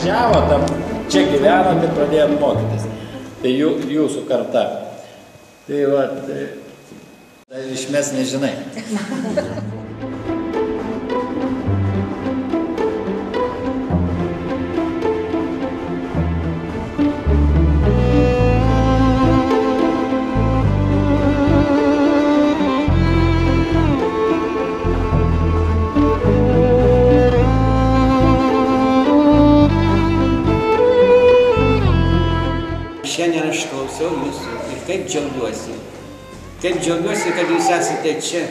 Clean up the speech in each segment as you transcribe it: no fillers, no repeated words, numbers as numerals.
atvažiavot, čia gyvenot ir pradėjot mokytis. Tai jūsų karta. Tai va, tai išmes nežinai. Šiandien aš klausiau jūsų ir kaip džiaugiuosi. Kaip džiaugiuosi, kad jūs esate čia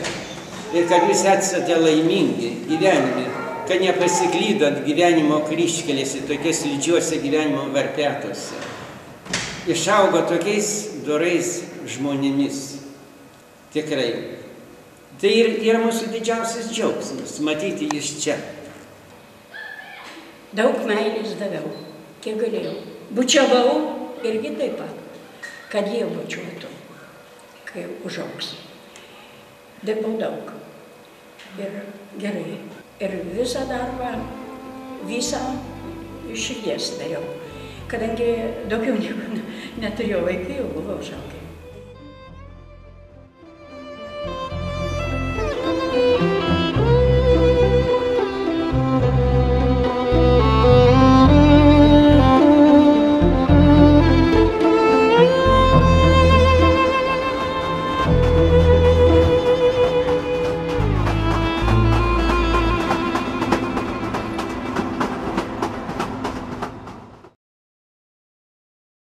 ir kad jūs esate laimingi gyvenime, kad nepasiklydot gyvenimo kryžkelėse, tokie slidžiuose gyvenimo varpetuose. Išaugo tokiais dorais žmonėmis. Tikrai. Tai yra mūsų didžiausias džiaugsmas, matyti jūs čia. Daug meilės daviau, kiek galėjau. Bučiavau irgi taip pat, kad jie bučiuotų, kai užaugs. Dirbau daug ir gerai. Ir visą darbą, visą iš širdies dariau. Kadangi daugiau nieko neturėjau, vaikai jau buvo užaugę.